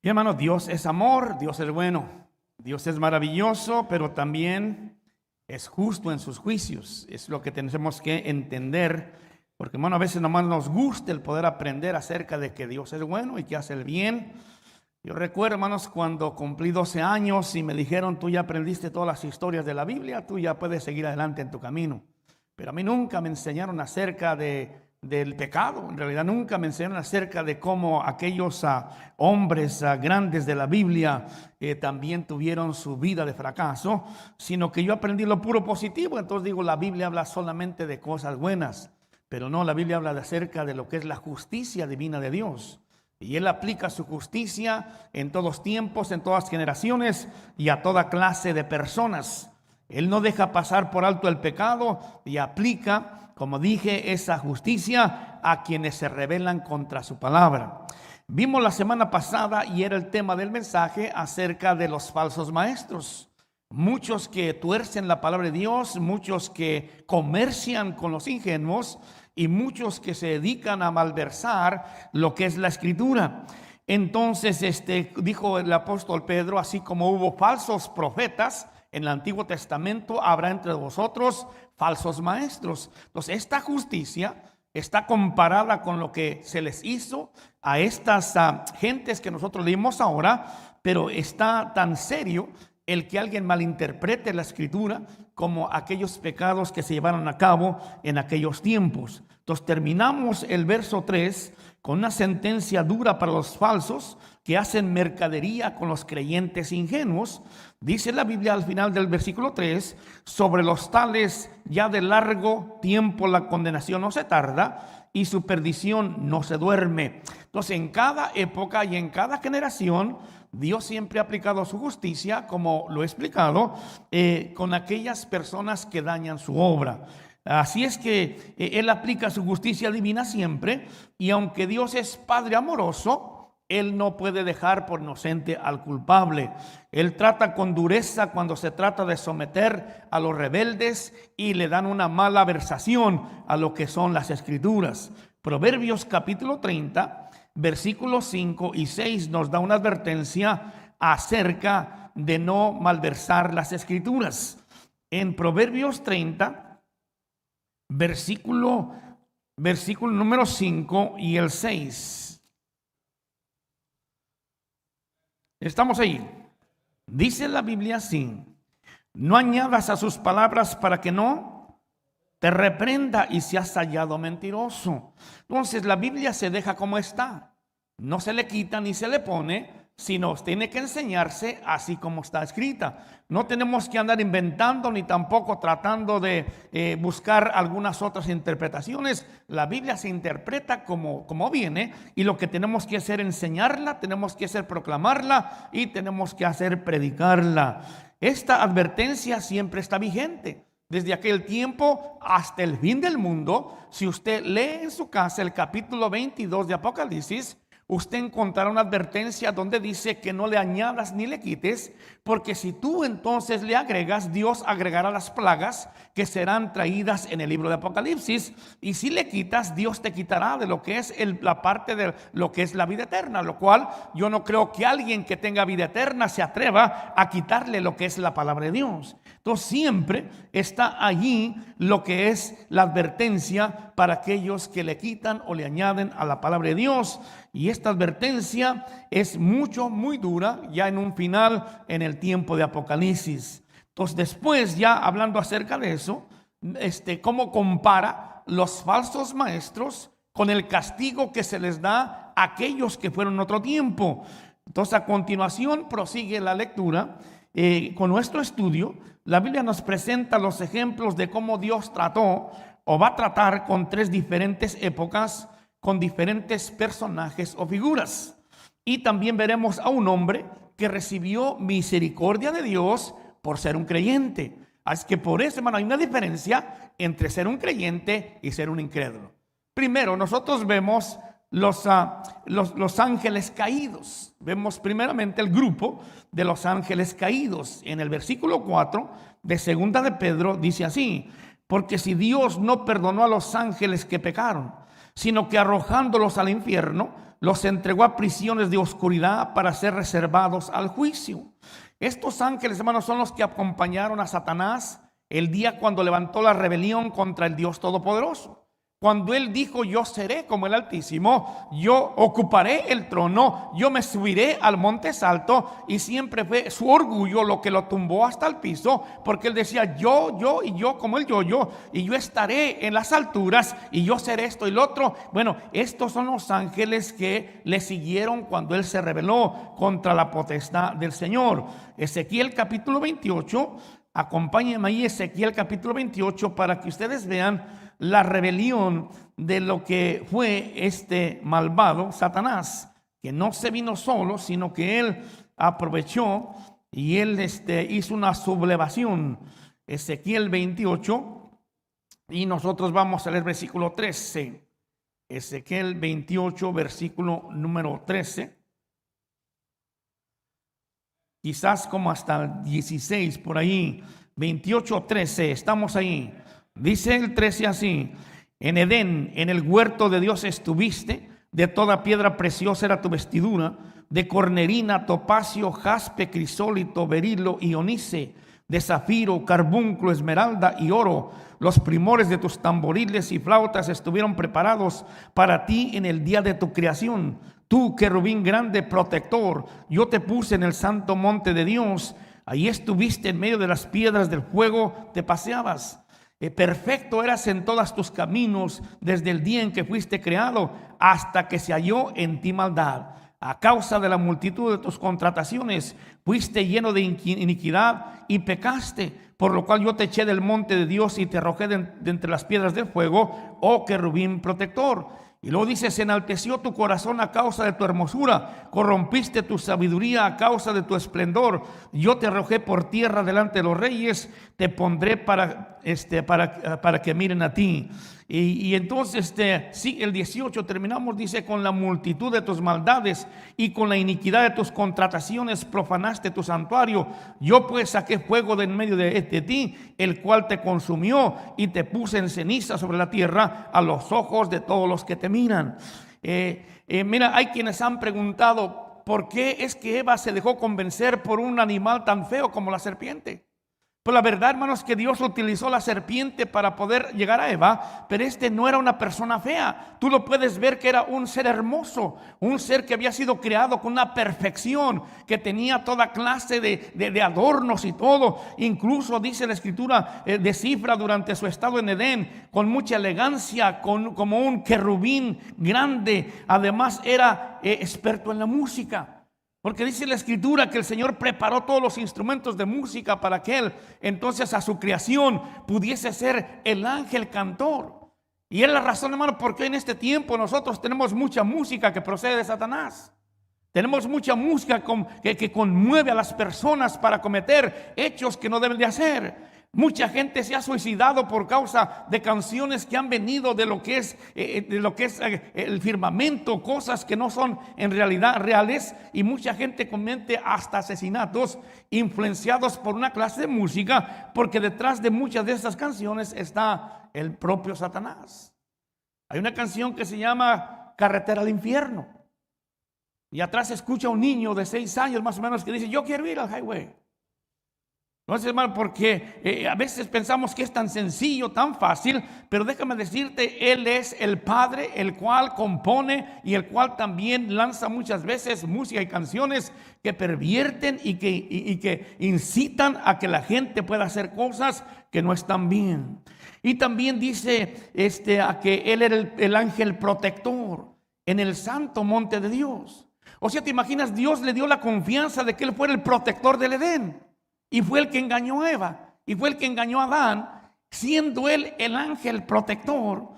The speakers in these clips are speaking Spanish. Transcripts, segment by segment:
Y hermanos, Dios es amor, Dios es bueno, Dios es maravilloso, pero también es justo en sus juicios. Es lo que tenemos que entender, porque hermano, a veces nomás nos gusta el poder aprender acerca de que Dios es bueno y que hace el bien. Yo recuerdo, hermanos, cuando cumplí 12 años y me dijeron: tú ya aprendiste todas las historias de la Biblia, tú ya puedes seguir adelante en tu camino. Pero a mí nunca me enseñaron acerca del pecado. En realidad nunca me enseñaron acerca de cómo aquellos hombres grandes de la Biblia también tuvieron su vida de fracaso, sino que yo aprendí lo puro positivo. Entonces digo, la Biblia habla solamente de cosas buenas, pero no, la Biblia habla acerca de lo que es la justicia divina de Dios. Y Él aplica su justicia en todos tiempos, en todas generaciones y a toda clase de personas. Él no deja pasar por alto el pecado y aplica, como dije, esa justicia a quienes se rebelan contra su palabra. Vimos la semana pasada, y era el tema del mensaje, acerca de los falsos maestros. Muchos que tuercen la palabra de Dios, muchos que comercian con los ingenuos y muchos que se dedican a malversar lo que es la Escritura. Entonces dijo el apóstol Pedro: así como hubo falsos profetas en el Antiguo Testamento, habrá entre vosotros falsos maestros. Entonces esta justicia está comparada con lo que se les hizo a estas gentes que nosotros leímos ahora, pero está tan serio el que alguien malinterprete la Escritura como aquellos pecados que se llevaron a cabo en aquellos tiempos. Entonces terminamos el verso 3 con una sentencia dura para los falsos que hacen mercadería con los creyentes ingenuos. Dice la Biblia al final del versículo 3: sobre los tales ya de largo tiempo la condenación no se tarda y su perdición no se duerme. Entonces en cada época y en cada generación Dios siempre ha aplicado su justicia, como lo he explicado, con aquellas personas que dañan su obra. Así es que Él aplica su justicia divina siempre, y aunque Dios es Padre amoroso, Él no puede dejar por inocente al culpable. Él trata con dureza cuando se trata de someter a los rebeldes y le dan una mala versación a lo que son las Escrituras. Proverbios capítulo 30, versículos 5 y 6 nos da una advertencia acerca de no malversar las Escrituras. En Proverbios 30, versículo número 5 y el 6. Estamos ahí. Dice la Biblia así: no añadas a sus palabras para que no te reprenda y seas hallado mentiroso. Entonces la Biblia se deja como está, no se le quita ni se le pone, sino tiene que enseñarse así como está escrita. No tenemos que andar inventando ni tampoco tratando de buscar algunas otras interpretaciones. La Biblia se interpreta como viene, y lo que tenemos que hacer es enseñarla, tenemos que hacer proclamarla y tenemos que hacer predicarla. Esta advertencia siempre está vigente desde aquel tiempo hasta el fin del mundo. Si usted lee en su casa el capítulo 22 de Apocalipsis, usted encontrará una advertencia donde dice que no le añadas ni le quites, porque si tú entonces le agregas, Dios agregará las plagas que serán traídas en el libro de Apocalipsis, y si le quitas, Dios te quitará de lo que es la parte de lo que es la vida eterna, lo cual yo no creo que alguien que tenga vida eterna se atreva a quitarle lo que es la palabra de Dios. Entonces siempre está allí lo que es la advertencia para aquellos que le quitan o le añaden a la palabra de Dios. Y esta advertencia es muy dura ya en un final en el tiempo de Apocalipsis. Entonces después, ya hablando acerca de eso, cómo compara los falsos maestros con el castigo que se les da a aquellos que fueron en otro tiempo. Entonces a continuación prosigue la lectura con nuestro estudio. La Biblia nos presenta los ejemplos de cómo Dios trató o va a tratar con 3 diferentes épocas, con diferentes personajes o figuras. Y también veremos a un hombre que recibió misericordia de Dios por ser un creyente. Así que por eso, hermano, hay una diferencia entre ser un creyente y ser un incrédulo. Primero, nosotros vemos los ángeles caídos. Vemos primeramente el grupo de los ángeles caídos. En el versículo 4 de segunda de Pedro dice así: porque si Dios no perdonó a los ángeles que pecaron, sino que arrojándolos al infierno, los entregó a prisiones de oscuridad para ser reservados al juicio. Estos ángeles, hermanos, son los que acompañaron a Satanás el día cuando levantó la rebelión contra el Dios Todopoderoso. Cuando él dijo: yo seré como el Altísimo, yo ocuparé el trono, yo me subiré al monte alto, y siempre fue su orgullo lo que lo tumbó hasta el piso, porque él decía: yo como el yo, y yo estaré en las alturas, y yo seré esto y lo otro. Bueno, estos son los ángeles que le siguieron cuando él se rebeló contra la potestad del Señor. Ezequiel capítulo 28, acompáñenme ahí, Ezequiel capítulo 28, para que ustedes vean la rebelión de lo que fue este malvado Satanás, que no se vino solo, sino que él aprovechó y él hizo una sublevación. Ezequiel 28, y nosotros vamos a leer versículo 13. Ezequiel 28, versículo número 13. Quizás como hasta el 16 por ahí. 28, 13, estamos ahí. Dice el 13 así: en Edén, en el huerto de Dios estuviste, de toda piedra preciosa era tu vestidura, de cornerina, topacio, jaspe, crisólito, berilo y onice, de zafiro, carbunclo, esmeralda y oro. Los primores de tus tamboriles y flautas estuvieron preparados para ti en el día de tu creación. Tú, querubín grande, protector, yo te puse en el santo monte de Dios. Ahí estuviste en medio de las piedras del fuego, te paseabas. Perfecto eras en todos tus caminos desde el día en que fuiste creado hasta que se halló en ti maldad. A causa de la multitud de tus contrataciones fuiste lleno de iniquidad y pecaste, por lo cual yo te eché del monte de Dios y te arrojé de entre las piedras del fuego, oh querubín protector. Y luego dice: se enalteció tu corazón a causa de tu hermosura, corrompiste tu sabiduría a causa de tu esplendor. Yo te arrojé por tierra delante de los reyes, te pondré para que miren a ti. Y entonces, sí, el 18 terminamos, dice: con la multitud de tus maldades y con la iniquidad de tus contrataciones profanaste tu santuario. Yo pues saqué fuego de en medio de ti, el cual te consumió, y te puse en ceniza sobre la tierra a los ojos de todos los que te miran. Mira, hay quienes han preguntado: ¿por qué es que Eva se dejó convencer por un animal tan feo como la serpiente? Pues la verdad, hermanos, que Dios utilizó la serpiente para poder llegar a Eva, pero no era una persona fea. Tú lo puedes ver que era un ser hermoso, un ser que había sido creado con una perfección, que tenía toda clase de adornos y todo. Incluso dice la escritura, descifra durante su estado en Edén, con mucha elegancia, como un querubín grande. Además era experto en la música. Porque dice la escritura que el Señor preparó todos los instrumentos de música para que él, entonces, a su creación pudiese ser el ángel cantor. Y es la razón, hermano, por qué en este tiempo nosotros tenemos mucha música que procede de Satanás. Tenemos mucha música que conmueve a las personas para cometer hechos que no deben de hacer. Mucha gente se ha suicidado por causa de canciones que han venido de lo que es el firmamento, cosas que no son en realidad reales, y mucha gente comete hasta asesinatos influenciados por una clase de música, porque detrás de muchas de estas canciones está el propio Satanás. Hay una canción que se llama Carretera al Infierno, y atrás se escucha un niño de 6 años más o menos que dice: yo quiero ir al highway. Entonces, hermano, porque a veces pensamos que es tan sencillo, tan fácil, pero déjame decirte, Él es el Padre, el cual compone y el cual también lanza muchas veces música y canciones que pervierten y que incitan a que la gente pueda hacer cosas que no están bien. Y también dice a que Él era el ángel protector en el santo monte de Dios. O sea, te imaginas, Dios le dio la confianza de que Él fuera el protector del Edén. Y fue el que engañó a Eva, y fue el que engañó a Adán, siendo él el ángel protector.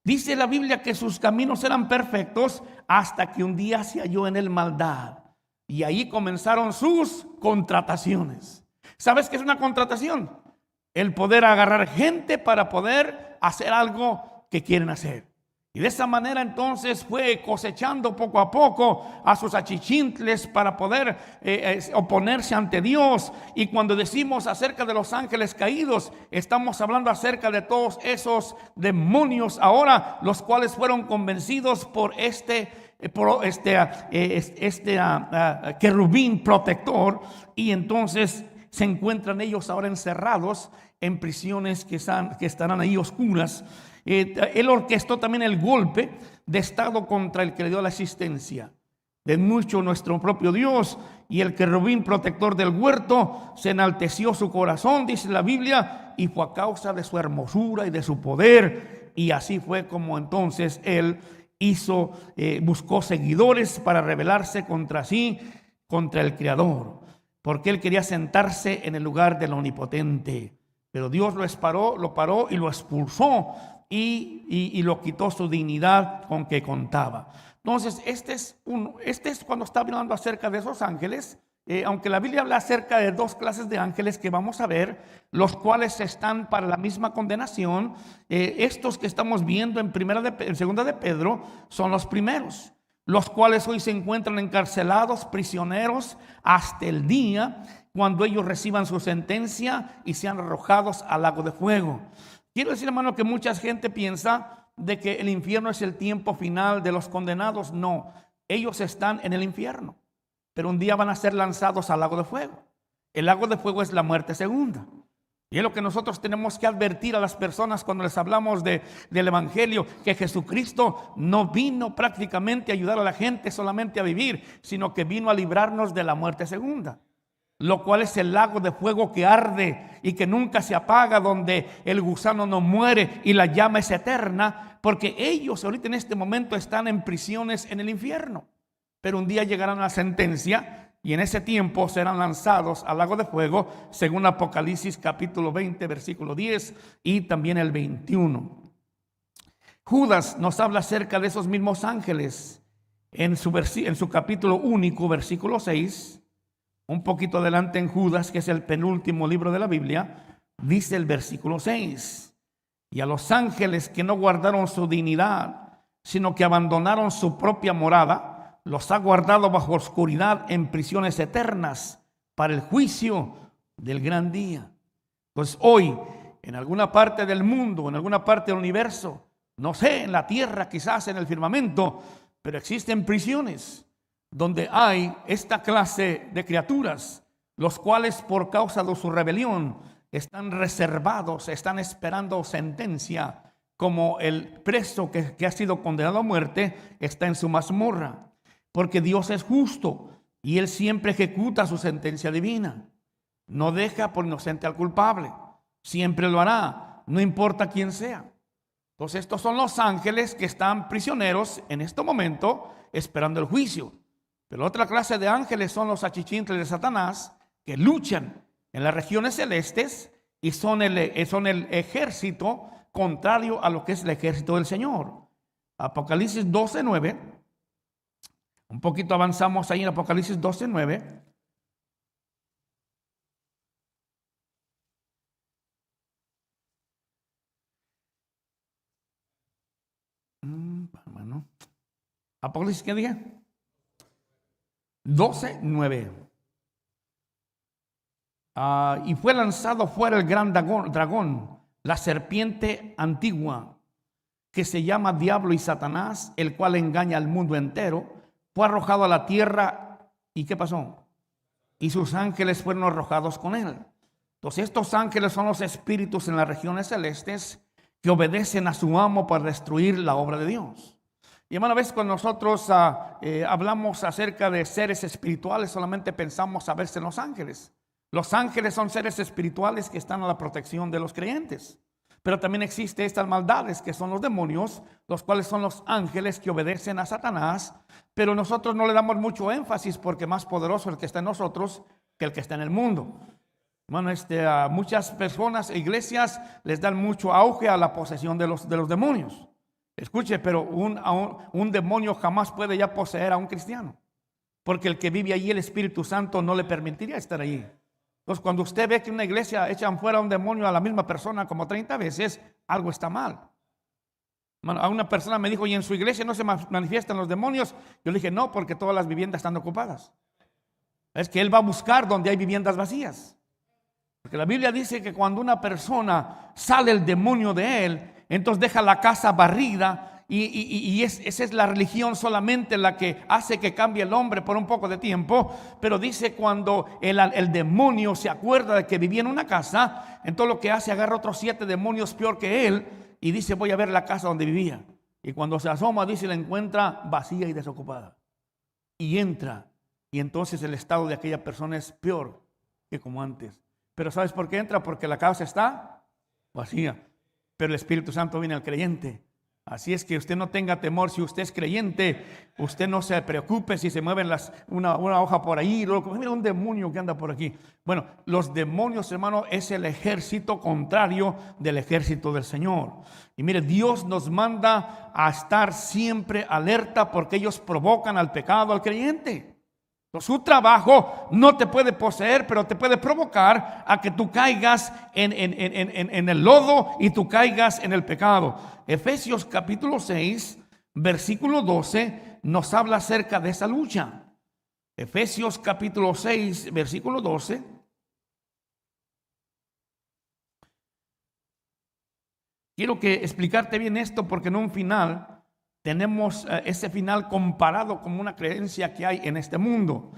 Dice la Biblia que sus caminos eran perfectos hasta que un día se halló en él maldad. Y ahí comenzaron sus contrataciones. ¿Sabes qué es una contratación? El poder agarrar gente para poder hacer algo que quieren hacer. Y de esa manera entonces fue cosechando poco a poco a sus achichintles para poder oponerse ante Dios. Y cuando decimos acerca de los ángeles caídos, estamos hablando acerca de todos esos demonios ahora, los cuales fueron convencidos por este querubín protector, y entonces se encuentran ellos ahora encerrados en prisiones que estarán ahí oscuras. Él orquestó también el golpe de estado contra el que le dio la existencia. De mucho nuestro propio Dios, y el querubín protector del huerto se enalteció su corazón, dice la Biblia, y fue a causa de su hermosura y de su poder. Y así fue como entonces él buscó seguidores para rebelarse contra sí, contra el Creador, porque él quería sentarse en el lugar del Omnipotente. Pero Dios lo paró y lo expulsó, y lo quitó su dignidad con que contaba. Entonces, este es cuando está hablando acerca de esos ángeles. Aunque la Biblia habla acerca de dos clases de ángeles que vamos a ver, los cuales están para la misma condenación, estos que estamos viendo en segunda de Pedro son los primeros, los cuales hoy se encuentran encarcelados, prisioneros, hasta el día cuando ellos reciban su sentencia y sean arrojados al lago de fuego. Quiero decir, hermano, que mucha gente piensa de que el infierno es el tiempo final de los condenados. No, ellos están en el infierno, pero un día van a ser lanzados al lago de fuego. El lago de fuego es la muerte segunda. Y es lo que nosotros tenemos que advertir a las personas cuando les hablamos del evangelio, que Jesucristo no vino prácticamente a ayudar a la gente solamente a vivir, sino que vino a librarnos de la muerte segunda, lo cual es el lago de fuego que arde y que nunca se apaga, donde el gusano no muere y la llama es eterna, porque ellos ahorita en este momento están en prisiones en el infierno. Pero un día llegarán a la sentencia y en ese tiempo serán lanzados al lago de fuego, según Apocalipsis capítulo 20, versículo 10 y también el 21. Judas nos habla acerca de esos mismos ángeles en su capítulo único, versículo 6. Un poquito adelante en Judas, que es el penúltimo libro de la Biblia, dice el versículo 6: y a los ángeles que no guardaron su dignidad, sino que abandonaron su propia morada, los ha guardado bajo oscuridad en prisiones eternas para el juicio del gran día. Pues hoy, en alguna parte del mundo, en alguna parte del universo, no sé, en la tierra, quizás en el firmamento, pero existen prisiones donde hay esta clase de criaturas, los cuales por causa de su rebelión están reservados, están esperando sentencia, como el preso que ha sido condenado a muerte está en su mazmorra, porque Dios es justo y Él siempre ejecuta su sentencia divina. No deja por inocente al culpable, siempre lo hará, no importa quién sea. Entonces estos son los ángeles que están prisioneros en este momento esperando el juicio. Pero otra clase de ángeles son los achichintles de Satanás, que luchan en las regiones celestes y son el ejército contrario a lo que es el ejército del Señor. Apocalipsis 12:9. Un poquito avanzamos ahí en Apocalipsis 12:9. Bueno. Apocalipsis, ¿qué dije? 12:9. Y fue lanzado fuera el gran dragón, la serpiente antigua, que se llama Diablo y Satanás, el cual engaña al mundo entero. Fue arrojado a la tierra. ¿Y qué pasó? Y sus ángeles fueron arrojados con él. Entonces estos ángeles son los espíritus en las regiones celestes que obedecen a su amo para destruir la obra de Dios. Y hermano, a veces cuando nosotros hablamos acerca de seres espirituales, solamente pensamos a veces en los ángeles. Los ángeles son seres espirituales que están a la protección de los creyentes. Pero también existen estas maldades que son los demonios, los cuales son los ángeles que obedecen a Satanás. Pero nosotros no le damos mucho énfasis porque más poderoso el que está en nosotros que el que está en el mundo. Bueno, a muchas personas e iglesias les dan mucho auge a la posesión de los demonios. Escuche, pero un demonio jamás puede ya poseer a un cristiano, porque el que vive allí, el Espíritu Santo, no le permitiría estar allí. Entonces, cuando usted ve que en una iglesia echan fuera a un demonio a la misma persona como 30 veces, algo está mal. Bueno, a una persona me dijo, ¿y en su iglesia no se manifiestan los demonios? Yo le dije, no, porque todas las viviendas están ocupadas. Es que él va a buscar donde hay viviendas vacías. Porque la Biblia dice que cuando una persona sale el demonio de él, entonces deja la casa barrida Esa es la religión solamente la que hace que cambie el hombre por un poco de tiempo. Pero dice, cuando el demonio se acuerda de que vivía en una casa, entonces lo que hace, agarra otros 7 demonios peor que él y dice, voy a ver la casa donde vivía. Y cuando se asoma, dice, la encuentra vacía y desocupada. Y entra, y entonces el estado de aquella persona es peor que como antes. Pero ¿sabes por qué entra? Porque la casa está vacía, pero el Espíritu Santo viene al creyente. Así es que usted no tenga temor. Si usted es creyente, usted no se preocupe si se mueven una hoja por ahí. Luego, mira un demonio que anda por aquí. Bueno, los demonios, hermano, es el ejército contrario del ejército del Señor. Y mire, Dios nos manda a estar siempre alerta, porque ellos provocan al pecado al creyente. Su trabajo no te puede poseer, pero te puede provocar a que tú caigas en el lodo y tú caigas en el pecado. Efesios capítulo 6, versículo 12, nos habla acerca de esa lucha. Efesios capítulo 6, versículo 12. Quiero que explicarte bien esto, porque en un final tenemos ese final comparado con una creencia que hay en este mundo.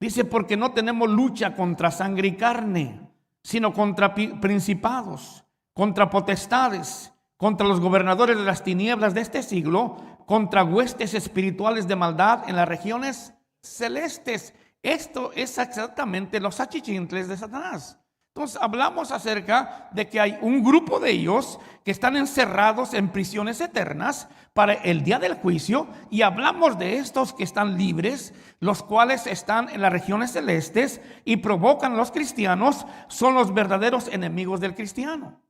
Dice, porque no tenemos lucha contra sangre y carne, sino contra principados, contra potestades, contra los gobernadores de las tinieblas de este siglo, contra huestes espirituales de maldad en las regiones celestes. Esto es exactamente los achichincles de Satanás. Entonces hablamos acerca de que hay un grupo de ellos que están encerrados en prisiones eternas para el día del juicio, y hablamos de estos que están libres, los cuales están en las regiones celestes y provocan a los cristianos. Son los verdaderos enemigos del cristiano.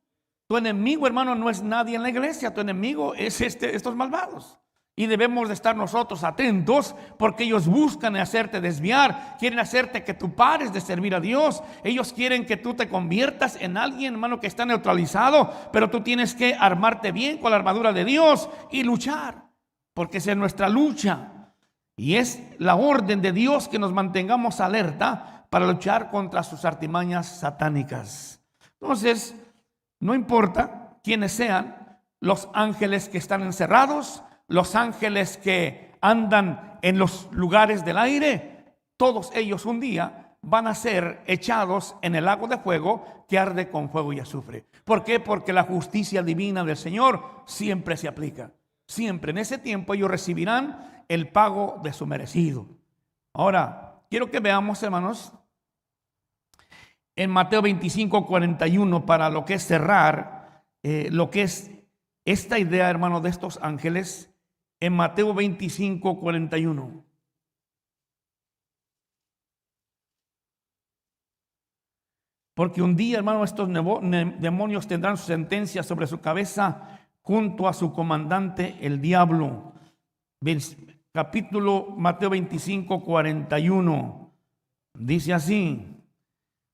Tu enemigo, hermano, no es nadie en la iglesia. Tu enemigo es estos malvados. Y debemos de estar nosotros atentos, porque ellos buscan hacerte desviar, quieren hacerte que tú pares de servir a Dios. Ellos quieren que tú te conviertas en alguien, hermano, que está neutralizado, pero tú tienes que armarte bien con la armadura de Dios y luchar, porque esa es nuestra lucha. Y es la orden de Dios que nos mantengamos alerta para luchar contra sus artimañas satánicas. Entonces, no importa quiénes sean los ángeles que están encerrados, los ángeles que andan en los lugares del aire, todos ellos un día van a ser echados en el lago de fuego que arde con fuego y azufre. ¿Por qué? Porque la justicia divina del Señor siempre se aplica. Siempre en ese tiempo ellos recibirán el pago de su merecido. Ahora, quiero que veamos, hermanos, en Mateo 25, 41, para lo que es cerrar, lo que es esta idea, hermano, de estos ángeles. En Mateo 25, 41. Porque un día, hermano, estos demonios tendrán su sentencia sobre su cabeza junto a su comandante, el diablo. Capítulo Mateo 25, 41. Dice así.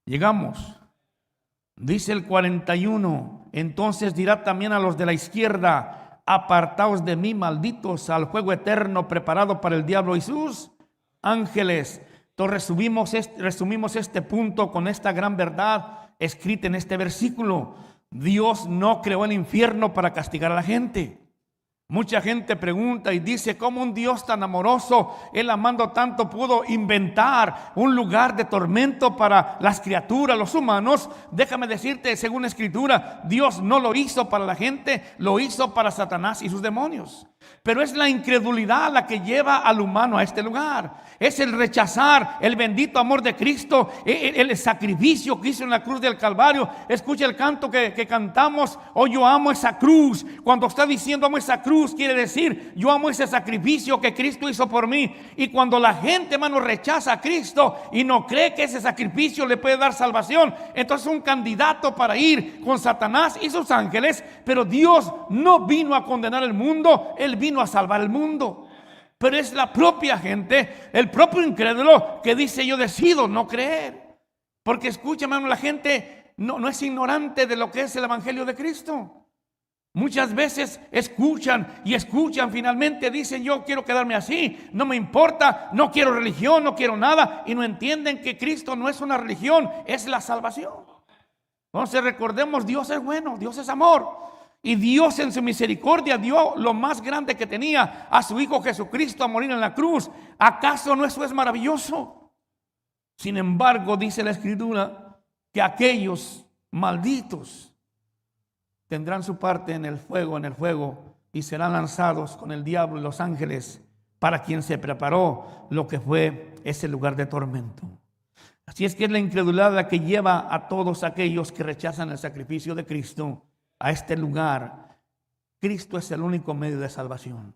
Llegamos. Dice el 41. Entonces dirá también a los de la izquierda: apartaos de mí, malditos, al fuego eterno preparado para el diablo y sus ángeles. Entonces resumimos este punto con esta gran verdad escrita en este versículo. Dios no creó el infierno para castigar a la gente. Mucha gente pregunta y dice: ¿cómo un Dios tan amoroso, Él amando tanto, pudo inventar un lugar de tormento para las criaturas, los humanos? Déjame decirte, según la Escritura, Dios no lo hizo para la gente, lo hizo para Satanás y sus demonios. Pero es la incredulidad la que lleva al humano a este lugar. Es el rechazar el bendito amor de Cristo, el sacrificio que hizo en la cruz del Calvario. Escucha el canto que cantamos: oh, yo amo esa cruz. Cuando está diciendo amo esa cruz, quiere decir yo amo ese sacrificio que Cristo hizo por mí. Y cuando la gente, hermano, rechaza a Cristo y no cree que ese sacrificio le puede dar salvación, entonces es un candidato para ir con Satanás y sus ángeles. Pero Dios no vino a condenar el mundo, Él vino a salvar el mundo. Pero es la propia gente, el propio incrédulo, que dice: yo decido no creer. Porque escucha, hermano, la gente no es ignorante de lo que es el evangelio de Cristo. Muchas veces escuchan, finalmente dicen: yo quiero quedarme así, no me importa, no quiero religión, no quiero nada. Y no entienden que Cristo no es una religión, es la salvación. Entonces recordemos, Dios es bueno, Dios es amor. Y Dios en su misericordia dio lo más grande que tenía, a su Hijo Jesucristo, a morir en la cruz. ¿Acaso no eso es maravilloso? Sin embargo, dice la Escritura que aquellos malditos tendrán su parte en el fuego, y serán lanzados con el diablo y los ángeles, para quien se preparó lo que fue ese lugar de tormento. Así es que es la incredulidad la que lleva a todos aquellos que rechazan el sacrificio de Cristo a este lugar. Cristo es el único medio de salvación.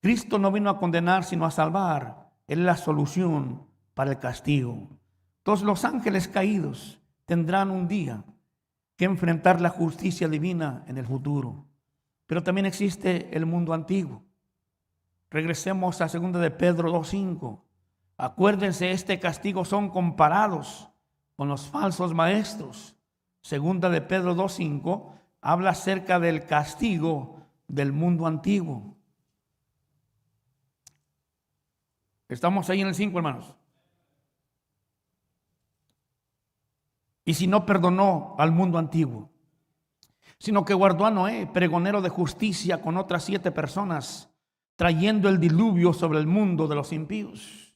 Cristo no vino a condenar, sino a salvar. Él es la solución para el castigo. Todos los ángeles caídos tendrán un día que enfrentar la justicia divina en el futuro. Pero también existe el mundo antiguo. Regresemos a 2 de Pedro 2:5. Acuérdense, este castigo son comparados con los falsos maestros. 2 de Pedro 2:5 habla acerca del castigo del mundo antiguo. Estamos ahí en el 5, hermanos. Y si no perdonó al mundo antiguo, sino que guardó a Noé, pregonero de justicia, con otras 7 personas, trayendo el diluvio sobre el mundo de los impíos.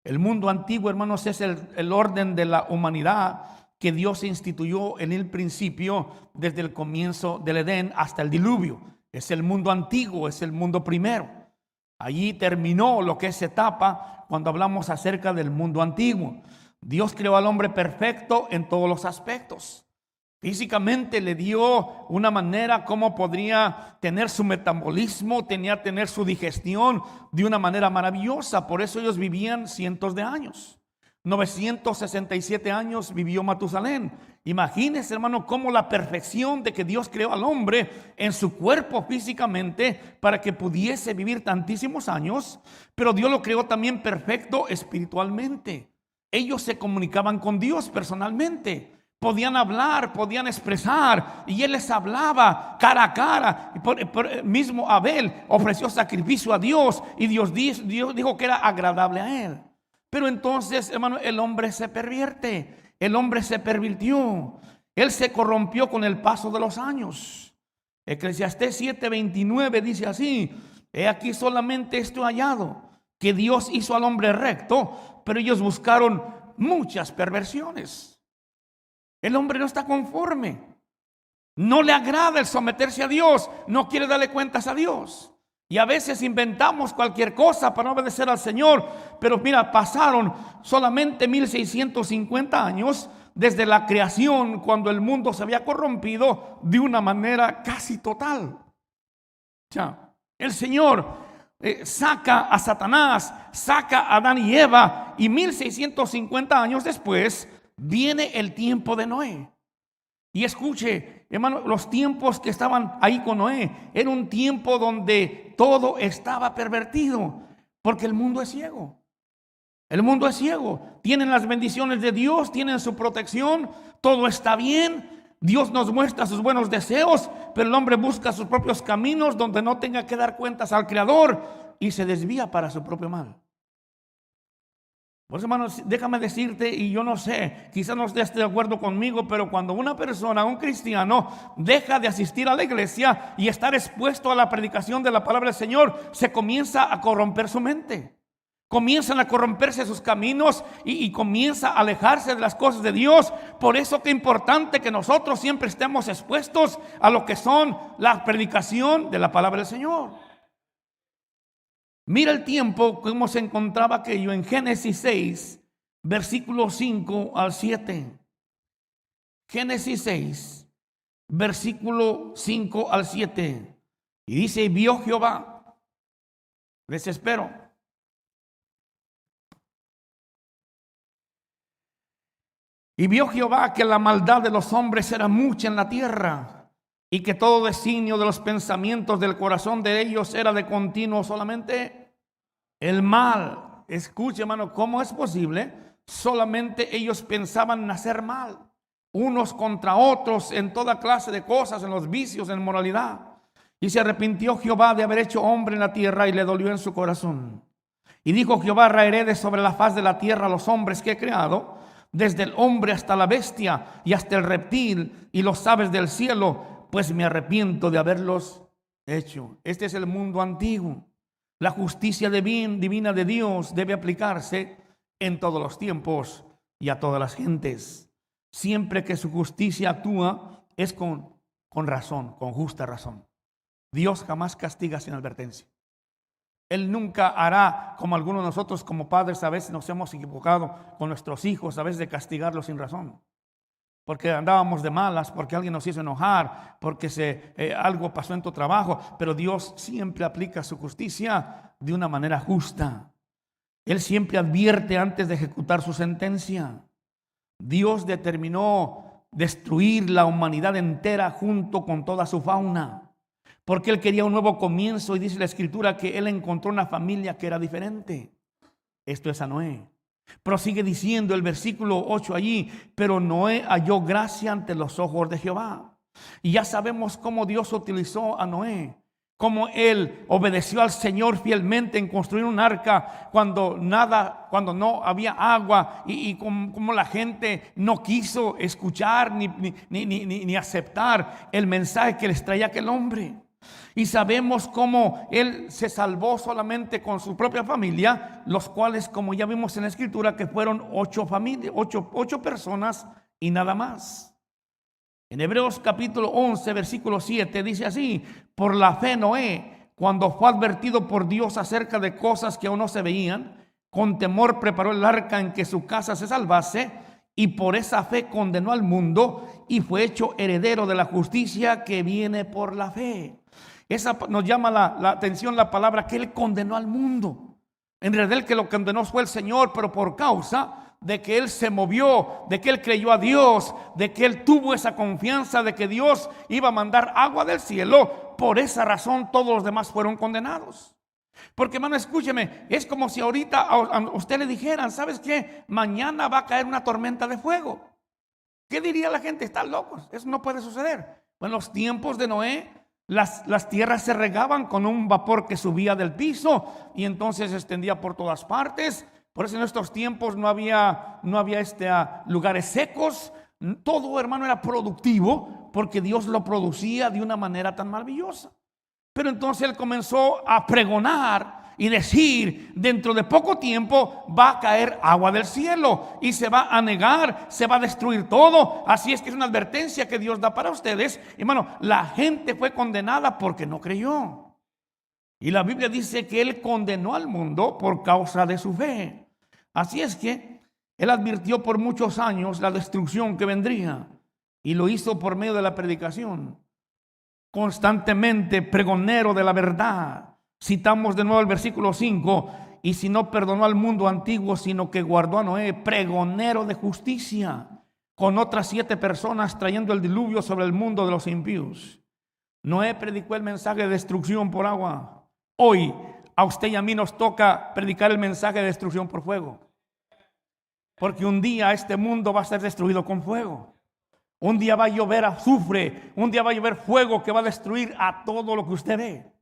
El mundo antiguo, hermanos, es el orden de la humanidad que Dios instituyó en el principio, desde el comienzo del Edén hasta el diluvio. Es el mundo antiguo, es el mundo primero. Allí terminó lo que es etapa cuando hablamos acerca del mundo antiguo. Dios creó al hombre perfecto en todos los aspectos. Físicamente le dio una manera como podría tener su metabolismo, tener su digestión de una manera maravillosa. Por eso ellos vivían cientos de años. 967 años vivió Matusalén. Imagínense, hermano, cómo la perfección de que Dios creó al hombre en su cuerpo físicamente para que pudiese vivir tantísimos años, pero Dios lo creó también perfecto espiritualmente. Ellos se comunicaban con Dios personalmente. Podían hablar, podían expresar, y Él les hablaba cara a cara. Mismo Abel ofreció sacrificio a Dios, y Dios dijo que era agradable a Él. Pero entonces, hermano, el hombre se pervierte, el hombre se pervirtió, él se corrompió con el paso de los años. Eclesiastés 7:29 dice así: he aquí solamente esto hallado, que Dios hizo al hombre recto, pero ellos buscaron muchas perversiones. El hombre no está conforme, no le agrada el someterse a Dios, no quiere darle cuentas a Dios. Y a veces inventamos cualquier cosa para no obedecer al Señor. Pero mira, pasaron solamente 1650 años desde la creación, cuando el mundo se había corrompido de una manera casi total. Ya, el Señor saca a Satanás, saca a Adán y Eva, y 1650 años después viene el tiempo de Noé. Y escuche, hermano, los tiempos que estaban ahí con Noé era un tiempo donde todo estaba pervertido, porque el mundo es ciego. El mundo es ciego. Tienen las bendiciones de Dios, tienen su protección, todo está bien. Dios nos muestra sus buenos deseos, pero el hombre busca sus propios caminos donde no tenga que dar cuentas al Creador y se desvía para su propio mal. Por eso, hermanos, déjame decirte, y yo no sé, quizás no estés de acuerdo conmigo, pero cuando una persona, un cristiano, deja de asistir a la iglesia y estar expuesto a la predicación de la palabra del Señor, se comienza a corromper su mente. Comienzan a corromperse sus caminos y comienza a alejarse de las cosas de Dios. Por eso que es importante que nosotros siempre estemos expuestos a lo que son la predicación de la palabra del Señor. Mira el tiempo como se encontraba aquello en Génesis 6, versículos 5 al 7. Génesis 6, versículo 5 al 7. Y dice: y vio Jehová, desespero, y vio Jehová que la maldad de los hombres era mucha en la tierra, y que todo designio de los pensamientos del corazón de ellos era de continuo solamente el mal. Escuche, hermano, ¿cómo es posible? Solamente ellos pensaban en hacer mal, unos contra otros, en toda clase de cosas, en los vicios, en moralidad. Y se arrepintió Jehová de haber hecho hombre en la tierra, y le dolió en su corazón. Y dijo Jehová: raeré de sobre la faz de la tierra a los hombres que he creado, desde el hombre hasta la bestia y hasta el reptil y los aves del cielo, pues me arrepiento de haberlos hecho. Este es el mundo antiguo. La justicia divina de Dios debe aplicarse en todos los tiempos y a todas las gentes. Siempre que su justicia actúa es con razón, con justa razón. Dios jamás castiga sin advertencia. Él nunca hará como algunos de nosotros como padres a veces nos hemos equivocado con nuestros hijos, a veces de castigarlos sin razón. Porque andábamos de malas, porque alguien nos hizo enojar, porque algo pasó en tu trabajo. Pero Dios siempre aplica su justicia de una manera justa. Él siempre advierte antes de ejecutar su sentencia. Dios determinó destruir la humanidad entera junto con toda su fauna, porque Él quería un nuevo comienzo, y dice la Escritura que Él encontró una familia que era diferente. Esto es a Noé. Prosigue diciendo el versículo 8 allí: pero Noé halló gracia ante los ojos de Jehová. Y ya sabemos cómo Dios utilizó a Noé, cómo él obedeció al Señor fielmente en construir un arca cuando no había agua, y como la gente no quiso escuchar ni aceptar el mensaje que les traía aquel hombre. Y sabemos cómo él se salvó solamente con su propia familia, los cuales, como ya vimos en la Escritura, que fueron 8 personas y nada más. En Hebreos capítulo 11, versículo 7 dice así: por la fe Noé, cuando fue advertido por Dios acerca de cosas que aún no se veían, con temor preparó el arca en que su casa se salvase, y por esa fe condenó al mundo y fue hecho heredero de la justicia que viene por la fe. Esa nos llama la atención la palabra que Él condenó al mundo. En realidad el que lo condenó fue el Señor, pero por causa de que Él se movió, de que Él creyó a Dios, de que Él tuvo esa confianza de que Dios iba a mandar agua del cielo, por esa razón todos los demás fueron condenados. Porque, hermano, escúcheme, es como si ahorita a usted le dijeran: ¿sabes qué? Mañana va a caer una tormenta de fuego. ¿Qué diría la gente? Están locos, eso no puede suceder. Bueno, en los tiempos de Noé, las tierras se regaban con un vapor que subía del piso y entonces se extendía por todas partes. Por eso en estos tiempos no había lugares secos. Todo, hermano, era productivo porque Dios lo producía de una manera tan maravillosa. Pero entonces Él comenzó a pregonar y decir: dentro de poco tiempo va a caer agua del cielo y se va a anegar, se va a destruir todo. Así es que es una advertencia que Dios da para ustedes. Hermano, la gente fue condenada porque no creyó. Y la Biblia dice que Él condenó al mundo por causa de su fe. Así es que Él advirtió por muchos años la destrucción que vendría, y lo hizo por medio de la predicación. Constantemente pregonero de la verdad. Citamos de nuevo el versículo 5: y si no perdonó al mundo antiguo, sino que guardó a Noé, pregonero de justicia, con otras 7 personas, trayendo el diluvio sobre el mundo de los impíos. Noé predicó el mensaje de destrucción por agua. Hoy a usted y a mí nos toca predicar el mensaje de destrucción por fuego, porque un día este mundo va a ser destruido con fuego. Un día va a llover azufre, un día va a llover fuego que va a destruir a todo lo que usted ve.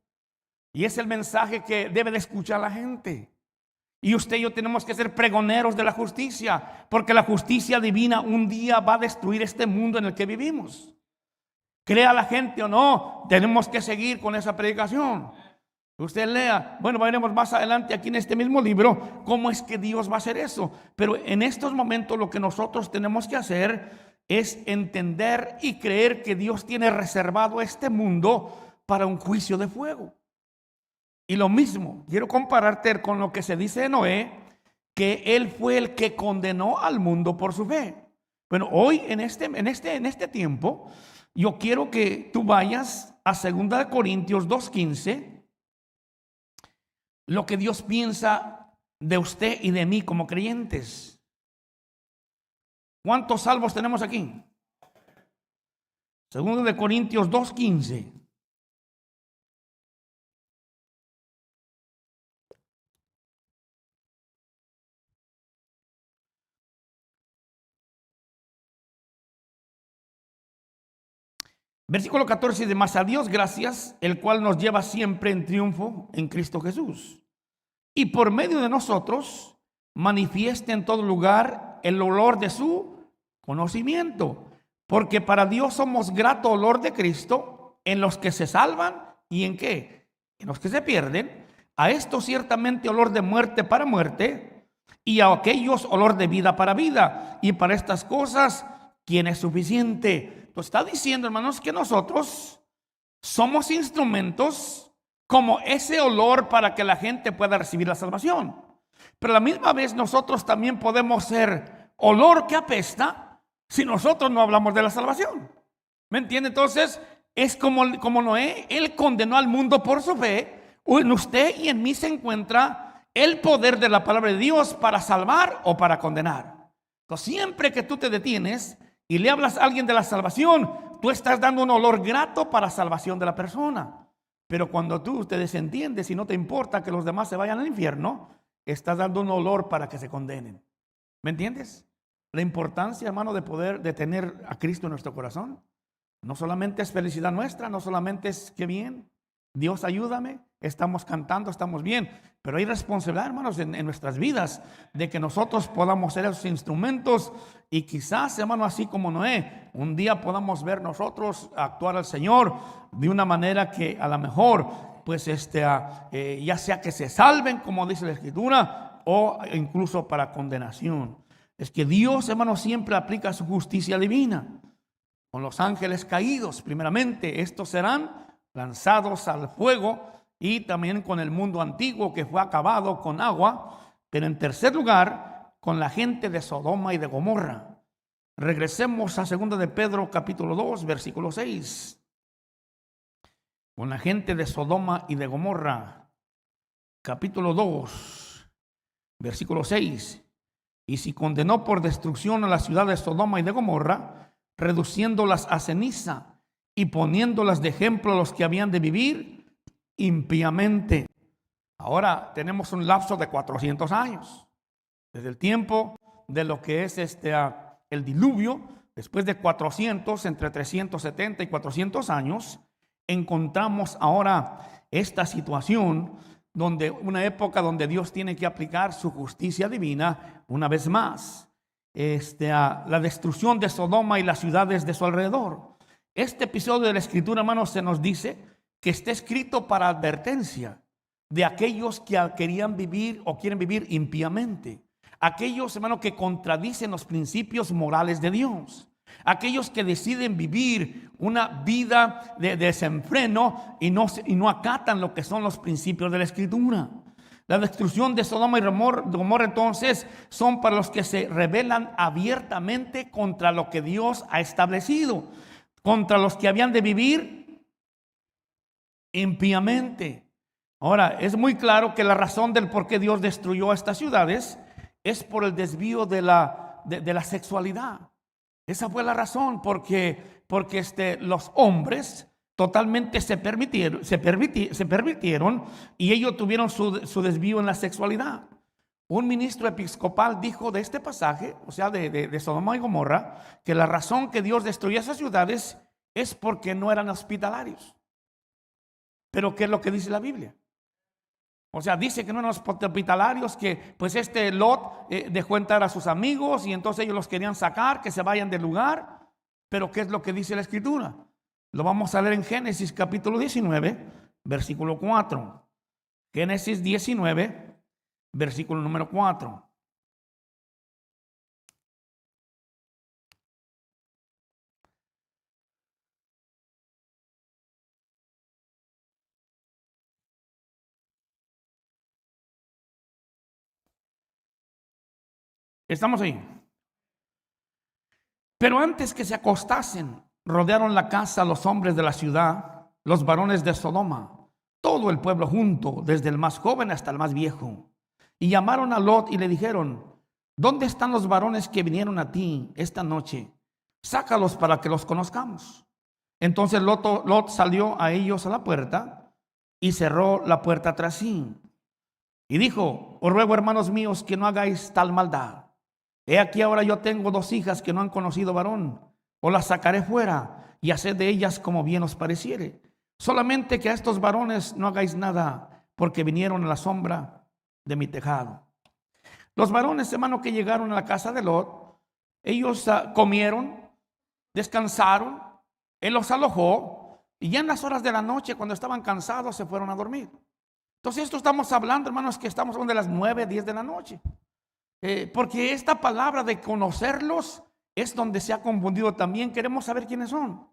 Y es el mensaje que debe de escuchar la gente. Y usted y yo tenemos que ser pregoneros de la justicia, porque la justicia divina un día va a destruir este mundo en el que vivimos. Crea la gente o no, tenemos que seguir con esa predicación. Usted lea, bueno, veremos más adelante aquí en este mismo libro cómo es que Dios va a hacer eso. Pero en estos momentos lo que nosotros tenemos que hacer es entender y creer que Dios tiene reservado este mundo para un juicio de fuego. Y lo mismo, quiero compararte con lo que se dice de Noé, que él fue el que condenó al mundo por su fe. Bueno, hoy en este tiempo, yo quiero que tú vayas a 2 Corintios 2:15, lo que Dios piensa de usted y de mí como creyentes. ¿Cuántos salvos tenemos aquí? 2 Corintios 2:15. Versículo 14 dice: mas a Dios gracias, el cual nos lleva siempre en triunfo en Cristo Jesús, y por medio de nosotros manifiesta en todo lugar el olor de su conocimiento. Porque para Dios somos grato olor de Cristo en los que se salvan y en qué, en los que se pierden. A esto ciertamente olor de muerte para muerte, y a aquellos olor de vida para vida. Y para estas cosas, ¿quién es suficiente? Pues está diciendo, hermanos, que nosotros somos instrumentos como ese olor para que la gente pueda recibir la salvación. Pero a la misma vez nosotros también podemos ser olor que apesta si nosotros no hablamos de la salvación. ¿Me entiende? Entonces es como Noé, él condenó al mundo por su fe. En usted y en mí se encuentra el poder de la palabra de Dios para salvar o para condenar. Entonces, siempre que tú te detienes y le hablas a alguien de la salvación, tú estás dando un olor grato para salvación de la persona. Pero cuando tú te desentiendes y no te importa que los demás se vayan al infierno, estás dando un olor para que se condenen. ¿Me entiendes? La importancia, hermano, de tener a Cristo en nuestro corazón. No solamente es felicidad nuestra, no solamente es que bien, Dios ayúdame, estamos cantando, estamos bien, pero hay responsabilidad, hermanos, en nuestras vidas de que nosotros podamos ser esos instrumentos y quizás, hermano, así como Noé, un día podamos ver nosotros actuar al Señor de una manera que a lo mejor, pues ya sea que se salven, como dice la Escritura, o incluso para condenación. Es que Dios, hermano, siempre aplica su justicia divina. Con los ángeles caídos, primeramente, estos serán lanzados al fuego, y también con el mundo antiguo que fue acabado con agua, pero en tercer lugar, con la gente de Sodoma y de Gomorra. Regresemos a 2 de Pedro capítulo 2, versículo 6. Con la gente de Sodoma y de Gomorra, capítulo 2, versículo 6. Y si condenó por destrucción a la ciudad de Sodoma y de Gomorra, reduciéndolas a ceniza y poniéndolas de ejemplo a los que habían de vivir impíamente. Ahora tenemos un lapso de 400 años. Desde el tiempo de lo que es el diluvio, después de 400, entre 370 y 400 años, encontramos ahora esta situación donde una época donde Dios tiene que aplicar su justicia divina una vez más. La destrucción de Sodoma y las ciudades de su alrededor. Este episodio de la Escritura, hermanos, se nos dice que está escrito para advertencia de aquellos que querían vivir o quieren vivir impíamente. Aquellos, hermanos, que contradicen los principios morales de Dios. Aquellos que deciden vivir una vida de desenfreno y no acatan lo que son los principios de la Escritura. La destrucción de Sodoma y Gomorra entonces son para los que se rebelan abiertamente contra lo que Dios ha establecido, contra los que habían de vivir impíamente. Ahora, es muy claro que la razón del por qué Dios destruyó a estas ciudades es por el desvío de la sexualidad. Esa fue la razón, porque los hombres totalmente se permitieron y ellos tuvieron su desvío en la sexualidad. Un ministro episcopal dijo de este pasaje, o sea, de Sodoma y Gomorra, que la razón que Dios destruyó esas ciudades es porque no eran hospitalarios. Pero ¿qué es lo que dice la Biblia? O sea, dice que no eran hospitalarios, que pues Lot dejó entrar a sus amigos y entonces ellos los querían sacar, que se vayan del lugar. Pero ¿qué es lo que dice la Escritura? Lo vamos a leer en Génesis capítulo 19, versículo 4. Génesis 19, versículo número 4. Estamos ahí. Pero antes que se acostasen, rodearon la casa los hombres de la ciudad, los varones de Sodoma, todo el pueblo junto, desde el más joven hasta el más viejo. Y llamaron a Lot y le dijeron: ¿dónde están los varones que vinieron a ti esta noche? Sácalos para que los conozcamos. Entonces Lot salió a ellos a la puerta y cerró la puerta tras sí. Y dijo: os ruego, hermanos míos, que no hagáis tal maldad. He aquí ahora yo tengo 2 hijas que no han conocido varón. Os las sacaré fuera y haced de ellas como bien os pareciere. Solamente que a estos varones no hagáis nada, porque vinieron a la sombra de mi tejado. Los varones, hermano, que llegaron a la casa de Lot, ellos comieron, descansaron, Él los alojó y ya en las horas de la noche, cuando estaban cansados, se fueron a dormir. Entonces esto estamos hablando, hermanos, que estamos hablando de las 9, 10 de la noche. Porque esta palabra de conocerlos es donde se ha confundido también. Queremos saber quiénes son.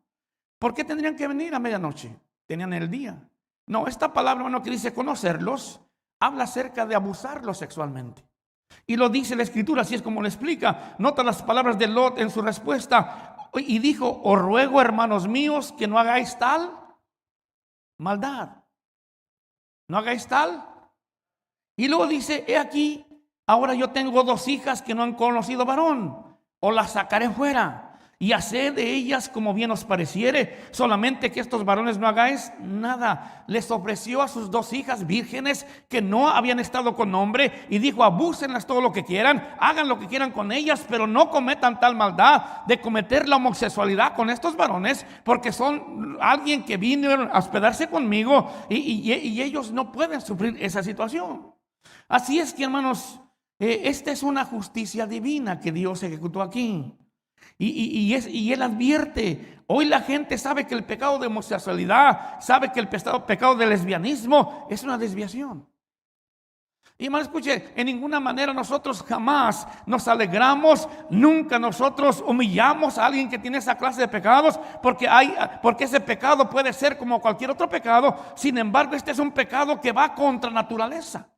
¿Por qué tendrían que venir a medianoche? Tenían el día. No, esta palabra, hermano, que dice conocerlos, habla acerca de abusarlos sexualmente. Y lo dice la Escritura, así es como lo explica. Nota las palabras de Lot en su respuesta. Y dijo, os ruego, hermanos míos, que no hagáis tal maldad. No hagáis tal. Y luego dice, he aquí, ahora yo tengo 2 hijas que no han conocido varón. Os las sacaré fuera y haced de ellas como bien os pareciere, solamente que estos varones no hagáis nada. Les ofreció a sus 2 hijas vírgenes que no habían estado con hombre y dijo, abúsenlas todo lo que quieran, hagan lo que quieran con ellas, pero no cometan tal maldad de cometer la homosexualidad con estos varones, porque son alguien que vinieron a hospedarse conmigo y ellos no pueden sufrir esa situación. Así es que, hermanos, esta es una justicia divina que Dios ejecutó aquí. Y Él advierte. Hoy la gente sabe que el pecado de homosexualidad, sabe que el pecado de lesbianismo es una desviación. Y hermano, escuche, en ninguna manera nosotros jamás nos alegramos, nunca nosotros humillamos a alguien que tiene esa clase de pecados, porque ese pecado puede ser como cualquier otro pecado. Sin embargo, este es un pecado que va contra naturaleza.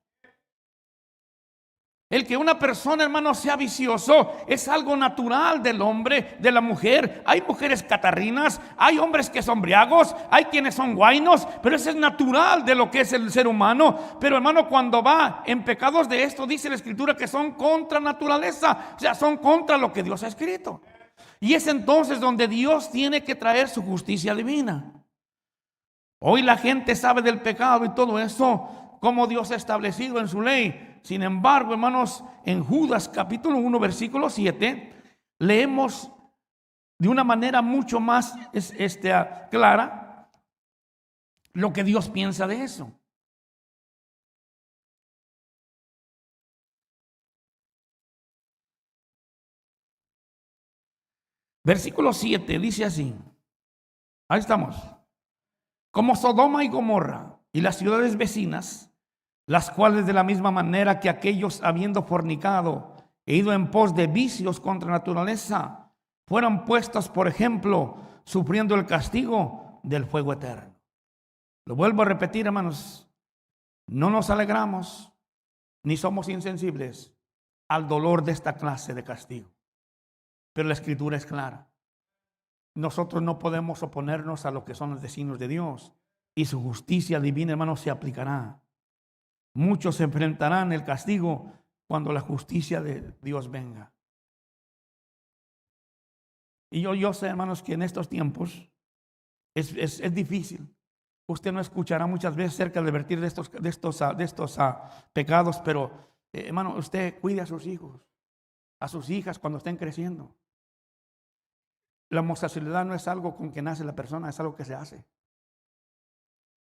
El que una persona, hermano, sea vicioso es algo natural del hombre, de la mujer. Hay mujeres catarrinas, hay hombres que son briagos, hay quienes son guainos, pero eso es natural de lo que es el ser humano. Pero, hermano, cuando va en pecados de esto, dice la Escritura que son contra naturaleza, o sea, son contra lo que Dios ha escrito. Y es entonces donde Dios tiene que traer su justicia divina. Hoy la gente sabe del pecado y todo eso, como Dios ha establecido en su ley. Sin embargo, hermanos, en Judas capítulo 1, versículo 7, leemos de una manera mucho más clara lo que Dios piensa de eso. Versículo 7 dice así. Ahí estamos. Como Sodoma y Gomorra y las ciudades vecinas, las cuales de la misma manera que aquellos habiendo fornicado e ido en pos de vicios contra naturaleza, fueron puestos, por ejemplo, sufriendo el castigo del fuego eterno. Lo vuelvo a repetir, hermanos, no nos alegramos ni somos insensibles al dolor de esta clase de castigo. Pero la Escritura es clara. Nosotros no podemos oponernos a lo que son los designios de Dios, y su justicia divina, hermanos, se aplicará. Muchos se enfrentarán el castigo cuando la justicia de Dios venga. Y yo sé, hermanos, que en estos tiempos es difícil. Usted no escuchará muchas veces cerca de advertir de estos pecados, pero hermano, usted cuide a sus hijos, a sus hijas cuando estén creciendo. La homosexualidad no es algo con que nace la persona, es algo que se hace.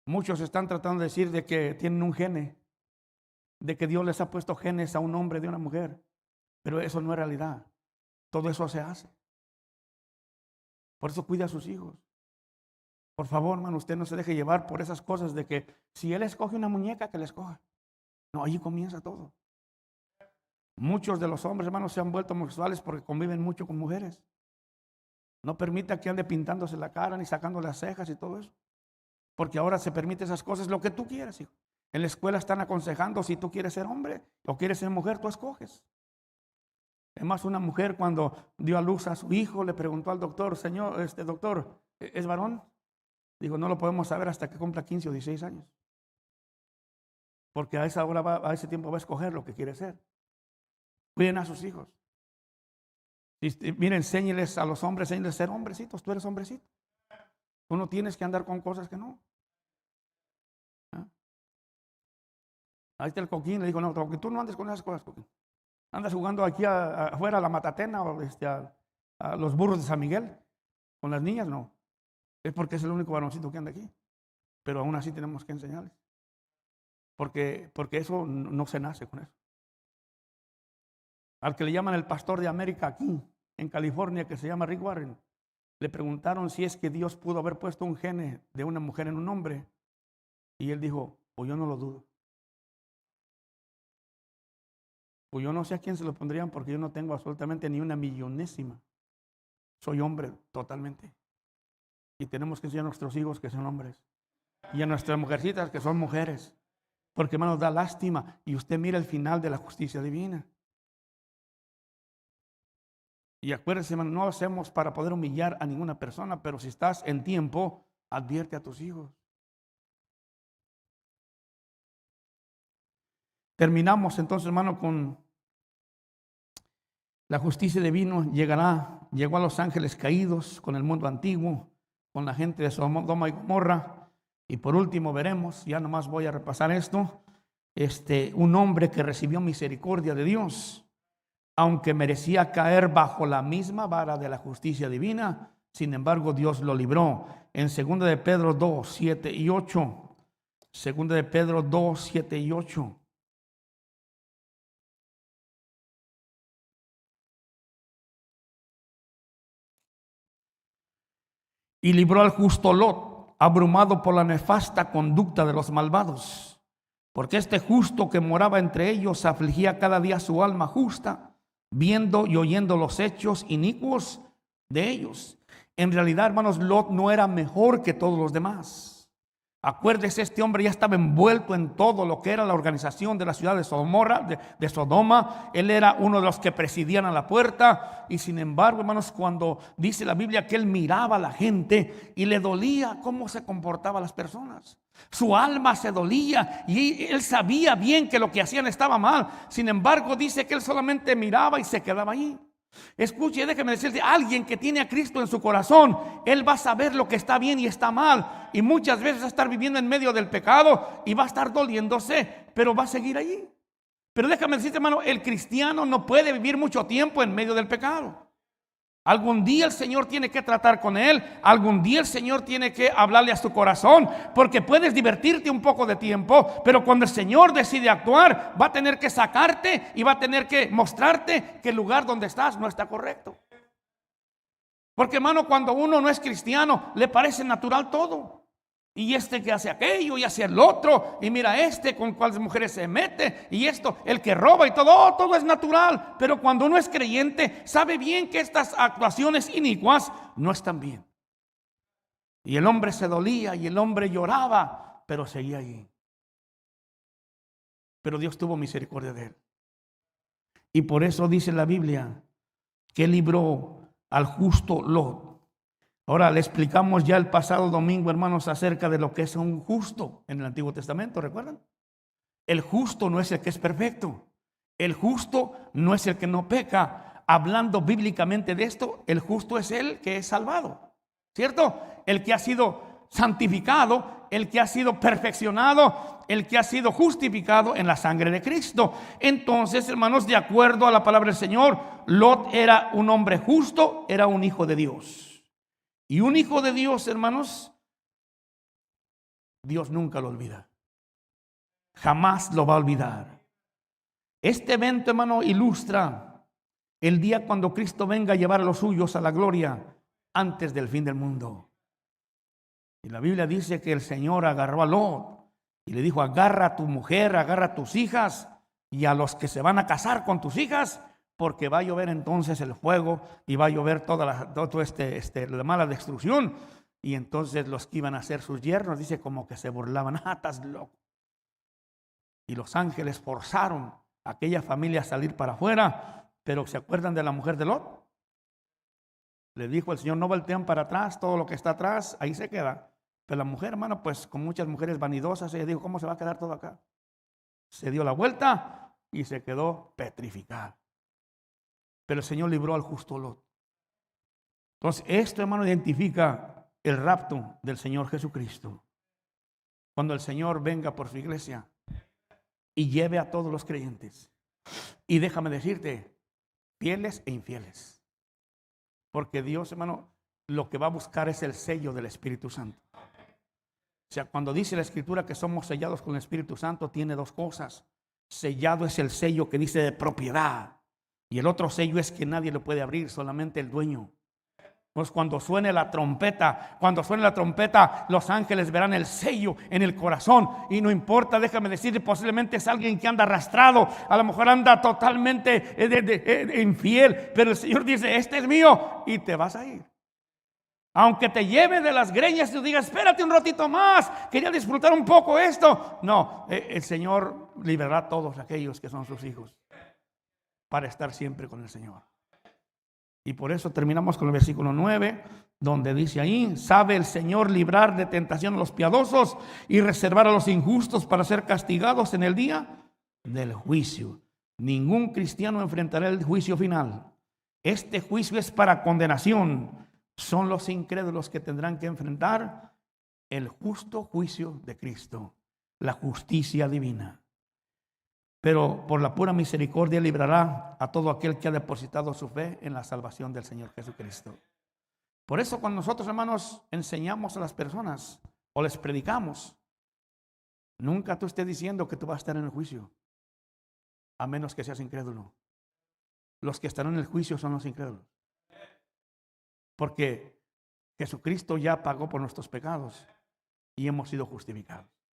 Muchos están tratando de decir de que tienen un gene, de que Dios les ha puesto genes a un hombre de una mujer, pero eso no es realidad. Todo eso se hace. Por eso cuida a sus hijos. Por favor, hermano, usted no se deje llevar por esas cosas de que si él escoge una muñeca, que la escoja. No, allí comienza todo. Muchos de los hombres, hermanos, se han vuelto homosexuales porque conviven mucho con mujeres. No permita que ande pintándose la cara ni sacando las cejas y todo eso. Porque ahora se permite esas cosas, lo que tú quieras, hijo. En la escuela están aconsejando, si tú quieres ser hombre o quieres ser mujer, tú escoges. Además, una mujer cuando dio a luz a su hijo le preguntó al doctor, señor, doctor, ¿es varón? Digo, no lo podemos saber hasta que cumpla 15 o 16 años. Porque a esa hora, a ese tiempo va a escoger lo que quiere ser. Cuiden a sus hijos. Miren, enséñeles a los hombres, enséñeles a ser hombrecitos. Tú eres hombrecito. Tú no tienes que andar con cosas que no. ¿Ah? Ahí está el Coquín, le dijo, no, tú no andes con esas cosas, Coquín. Andas jugando aquí afuera a la Matatena o a los burros de San Miguel. Con las niñas, no. Es porque es el único varoncito que anda aquí. Pero aún así tenemos que enseñarles. Porque eso no se nace con eso. Al que le llaman el pastor de América aquí, en California, que se llama Rick Warren, Le preguntaron si es que Dios pudo haber puesto un gene de una mujer en un hombre. Y él dijo, pues yo no lo dudo. Pues yo no sé a quién se lo pondrían porque yo no tengo absolutamente ni una millonésima. Soy hombre totalmente. Y tenemos que enseñar a nuestros hijos que son hombres. Y a nuestras mujercitas que son mujeres. Porque hermanos, da lástima. Y usted mira el final de la justicia divina. Y acuérdese, hermano, no hacemos para poder humillar a ninguna persona, pero si estás en tiempo, advierte a tus hijos. Terminamos entonces, hermano, con la justicia divina. Llegó a los ángeles caídos, con el mundo antiguo, con la gente de Sodoma y Gomorra. Y por último veremos, ya nomás voy a repasar esto, un hombre que recibió misericordia de Dios. Aunque merecía caer bajo la misma vara de la justicia divina, sin embargo Dios lo libró. En 2 de Pedro 2, 7 y 8. 2 de Pedro 2, 7 y 8. Y libró al justo Lot, abrumado por la nefasta conducta de los malvados. Porque este justo que moraba entre ellos afligía cada día su alma justa, viendo y oyendo los hechos inicuos de ellos. En realidad, hermanos, Lot no era mejor que todos los demás. Acuérdese, este hombre ya estaba envuelto en todo lo que era la organización de la ciudad de Sodoma. Él era uno de los que presidían a la puerta. Y sin embargo, hermanos, cuando dice la Biblia que él miraba a la gente y le dolía cómo se comportaban las personas. Su alma se dolía y él sabía bien que lo que hacían estaba mal. Sin embargo, dice que él solamente miraba y se quedaba ahí. Escuche, déjeme decirte, alguien que tiene a Cristo en su corazón, él va a saber lo que está bien y está mal. Y muchas veces va a estar viviendo en medio del pecado y va a estar doliéndose, pero va a seguir allí. Pero déjame decirte, hermano, el cristiano no puede vivir mucho tiempo en medio del pecado. Algún día el Señor tiene que tratar con él. Algún día el Señor tiene que hablarle a su corazón. Porque puedes divertirte un poco de tiempo, pero cuando el Señor decide actuar, va a tener que sacarte y va a tener que mostrarte que el lugar donde estás no está correcto. Porque, hermano, cuando uno no es cristiano, le parece natural todo. Y que hace aquello y hace el otro. Y mira con cuáles mujeres se mete. Y el que roba y todo es natural. Pero cuando uno es creyente, sabe bien que estas actuaciones inicuas no están bien. Y el hombre se dolía y el hombre lloraba, pero seguía allí. Pero Dios tuvo misericordia de él. Y por eso dice la Biblia que libró al justo Lot. Ahora le explicamos ya el pasado domingo, hermanos, acerca de lo que es un justo en el Antiguo Testamento, ¿recuerdan? El justo no es el que es perfecto. El justo no es el que no peca. Hablando bíblicamente de esto, el justo es el que es salvado, ¿cierto? El que ha sido santificado, el que ha sido perfeccionado, el que ha sido justificado en la sangre de Cristo. Entonces, hermanos, de acuerdo a la palabra del Señor, Lot era un hombre justo, era un hijo de Dios. Y un hijo de Dios, hermanos, Dios nunca lo olvida. Jamás lo va a olvidar. Este evento, hermano, ilustra el día cuando Cristo venga a llevar a los suyos a la gloria antes del fin del mundo. Y la Biblia dice que el Señor agarró a Lot y le dijo: agarra a tu mujer, agarra a tus hijas y a los que se van a casar con tus hijas, porque va a llover entonces el fuego y va a llover toda la mala destrucción. Y entonces los que iban a ser sus yernos, dice, como que se burlaban: estás loco. Y los ángeles forzaron a aquella familia a salir para afuera. Pero ¿se acuerdan de la mujer de Lot? Le dijo el Señor: no voltean para atrás, todo lo que está atrás ahí se queda. Pero la mujer, hermano, pues con muchas mujeres vanidosas, ella dijo: ¿cómo se va a quedar todo acá? Se dio la vuelta y se quedó petrificada. Pero el Señor libró al justo Lot. Entonces, esto, hermano, identifica el rapto del Señor Jesucristo. Cuando el Señor venga por su iglesia y lleve a todos los creyentes. Y déjame decirte, fieles e infieles. Porque Dios, hermano, lo que va a buscar es el sello del Espíritu Santo. O sea, cuando dice la Escritura que somos sellados con el Espíritu Santo, tiene dos cosas. Sellado es el sello que dice de propiedad. Y el otro sello es que nadie lo puede abrir, solamente el dueño. Pues cuando suene la trompeta, los ángeles verán el sello en el corazón. Y no importa, déjame decir, posiblemente es alguien que anda arrastrado, a lo mejor anda totalmente infiel, pero el Señor dice, este es mío, y te vas a ir. Aunque te lleve de las greñas y tú digas, espérate un ratito más, quería disfrutar un poco esto. No, el Señor liberará a todos aquellos que son sus hijos para estar siempre con el Señor. Y por eso terminamos con el versículo 9, donde dice ahí, sabe el Señor librar de tentación a los piadosos y reservar a los injustos para ser castigados en el día del juicio. Ningún cristiano enfrentará el juicio final. Este juicio es para condenación. Son los incrédulos que tendrán que enfrentar el justo juicio de Cristo, la justicia divina. Pero por la pura misericordia librará a todo aquel que ha depositado su fe en la salvación del Señor Jesucristo. Por eso cuando nosotros, hermanos, enseñamos a las personas o les predicamos, nunca tú estés diciendo que tú vas a estar en el juicio, a menos que seas incrédulo. Los que están en el juicio son los incrédulos. Porque Jesucristo ya pagó por nuestros pecados y hemos sido justificados.